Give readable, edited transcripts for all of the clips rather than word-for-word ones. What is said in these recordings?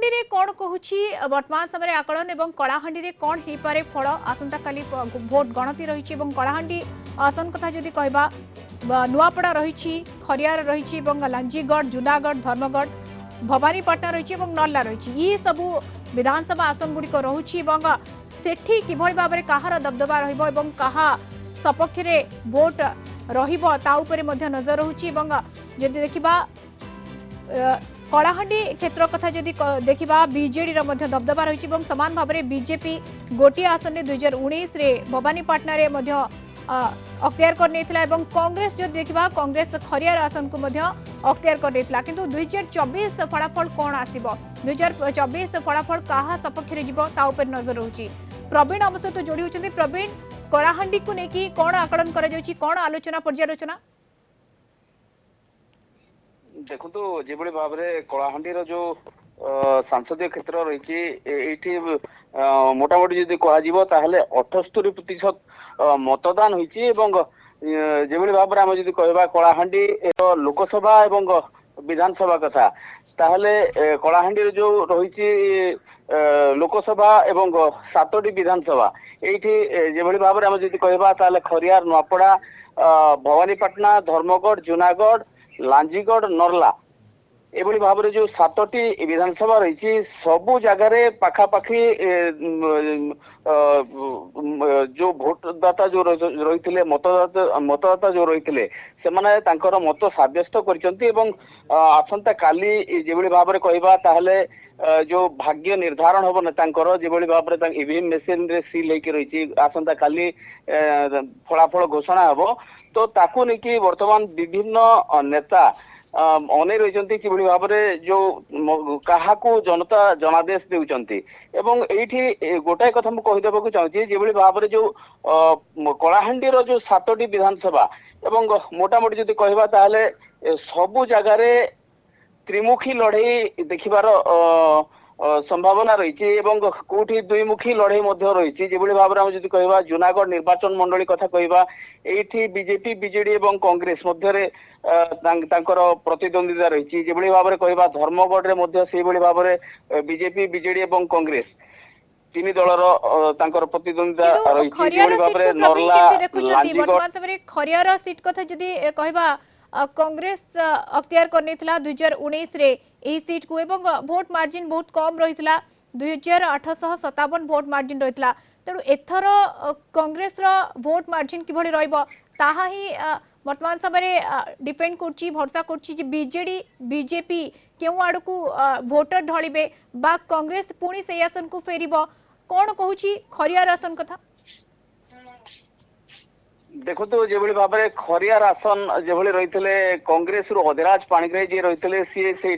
कलाहांडी रे कौन कहूची वर्तमान समय आकलन एवं कलाहांडी रे कौन हो पारे फल आसंता काली भोट गणति रही कलाहांडी आसन कथा जदि कहबा नुआपड़ा रही खरियार रही लांजीगढ़ जूनागढ़ धर्मगढ़ भवानीपाटना रही नर्ला रही ये सबू विधानसभा आसन गुड़िक रही सेठी किभଳି भाबरे कहार दबदबा रहिबो एवं कहा सपक्ष रे भोट रहिबो ता उपरे मध्य नजर रहुची जदि देखिबा कलाहांडी क्षेत्र कथा जदि देखिबा बीजेडी रो मध्य दबदबा रही सामान भाव में बीजेपी गोटे आसन में 2019 रे भवानीपाटना रे मध्य अख्तियार कर नेथिला एवं कांग्रेस जो देखिबा कांग्रेस खरियार आसन को मध्य अख्तियार कर नेथिला किंतु 2024 फलाफल कोन आसीबो 2024 फलाफल काहा सपक्ष रे जिवो ता उपर नजर रहउची प्रवीण हम सहित जोड़ी होचंती प्रवीण कलाहांडी को नेकी कोन आकलन करा जाउची कोन आलोचना पर्यालोचना देखो जो भाव में कलाहांडी जो सांसदीय क्षेत्र रही मोटामोटी जदि कहले 78% मतदान होती भाव में आम जदि कह कलाहांडी लोकसभा एवं विधानसभा कथा ताहले कलाहांडी जो रही लोकसभा एवं 7टी विधानसभा ये भाव में आम जदि कह खरियार नुआपड़ा भवानीपाटना धर्मगढ़ जूनागढ़ लांजीगढ़ नर्ला एभली भाव में जो 7टी विधानसभा रही सबु जगार पाखापाखि जो भोटदाता जो रही मतदाता जो रही से मत सब्यस्त कर आसंता काली जो भाव में कहवा ताहले जो भाग्य निर्धारण हम ना जो भाव में ईवीएम मेसीन रे सील होकर रही आसंता काली फलाफल घोषणा हम तो ताकू नहीं वर्तमान विभिन्न नेता अने रही कि भाव में जो क्या जनता जनादेश देउचंती एवं एठी गोटाए कथा मु कहिदेबा चाहूची जे भाव में जो कलाहांडी जो 7टी विधानसभा एवं मोटामोटी जदि कहबा ताहले सबु जगार त्रिमुखी लड़ई देखिबार संभावना रही कौटी दुईमुखी लड़ई रही जो भाव में जब कह जूनागढ़ निर्वाचन मंडली कथा कहवा ये बीजेपी बीजेडी एवं कांग्रेस मध्य प्रतिद्वंदिता रही जो भाव में कहवा धर्मगढ़ में भाव में बीजेपी बीजेडी एवं कांग्रेस तीन दलर प्रतिद्वंदिता रही नर्ला खरियार सीट कथा जदि कहबा कांग्रेस अख्तियार करने 2019 रे एही सीट को एवं भोट मार्जिन बहुत कम रही 2857 भोट मार्जिन रही तेणु एथर कांग्रेस रो भोट मार्जिन किभଳି रहइबो ताहा ही वर्तमान समय डिपेंड करछि भरोसा करछि बीजेडी बीजेपी केउ आड़ को भोटर ढलिबे बा कांग्रेस पुणी से आसन को फेरिबो कोन कहूछि खरियार आसन कथा देखो जो भाव में खरियार आसन जो रही कांग्रेस रु अधिराज पाणिग्राही जी रही सी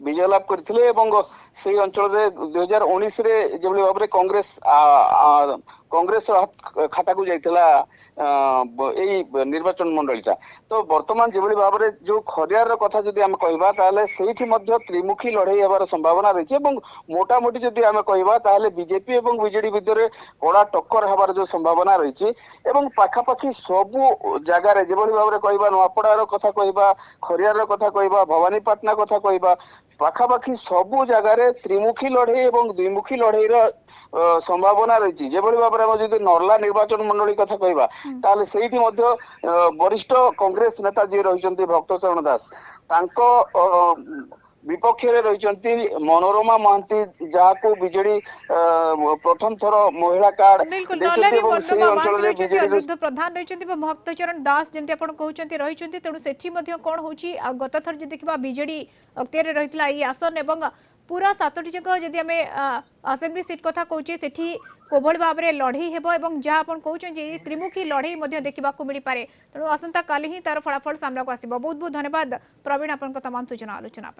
विजय लाभ करते अंचल 2019 जो भाव में कांग्रेस खाता को जाइथिला यही निर्वाचन मंडलीटा तो वर्तमान जो भाव में जो खरियार कथा जदि आम कहबा ताले सेठी मध्य त्रिमुखी लड़ई हेबार संभावना रही है मोटामोटी जदि आम कहबा ताले बीजेपी एवं बीजेडी भितर कड़ा टक्कर हेबार जो संभावना रही है पाखापाखि सबु जगार जो भाव में कहबा नुआपड़ार कथा कहबा खरियार कथा कहबा भवानीपाटना कथा कहबा पाखापाखि सबु जगार त्रिमुखी लड़ई एवं द्विमुखी लड़ई संभावना रही जो भाव में जब नर्ला निर्वाचन मंडली कथा कहवा ताले सेठी मध्य वरिष्ठ कांग्रेस नेता जी रही भक्तचरण दास विपक्ष रही मनोरमा महांती जहाँ बीजेडी प्रथम थर महिला कार्ड प्रधान रही भक्तचरण दास जमी आप कहते रही तेणु से कौन हो गत थर देखा बीजेडी अख्तियार रही आसन एवं पूरा 7टी जगह जदि आम असेंबली सीट कथा कहूँ से कोभଳି भाव में लड़ई हेबो एवं जहाँ आप कहते त्रिमुखी लड़ई देखा मिल पारे तेणु आसंता काली ही तार फलाफल सामना को आसिबो। बहुत बहुत धन्यवाद प्रवीण आपन तमाम सूचना आलोचना।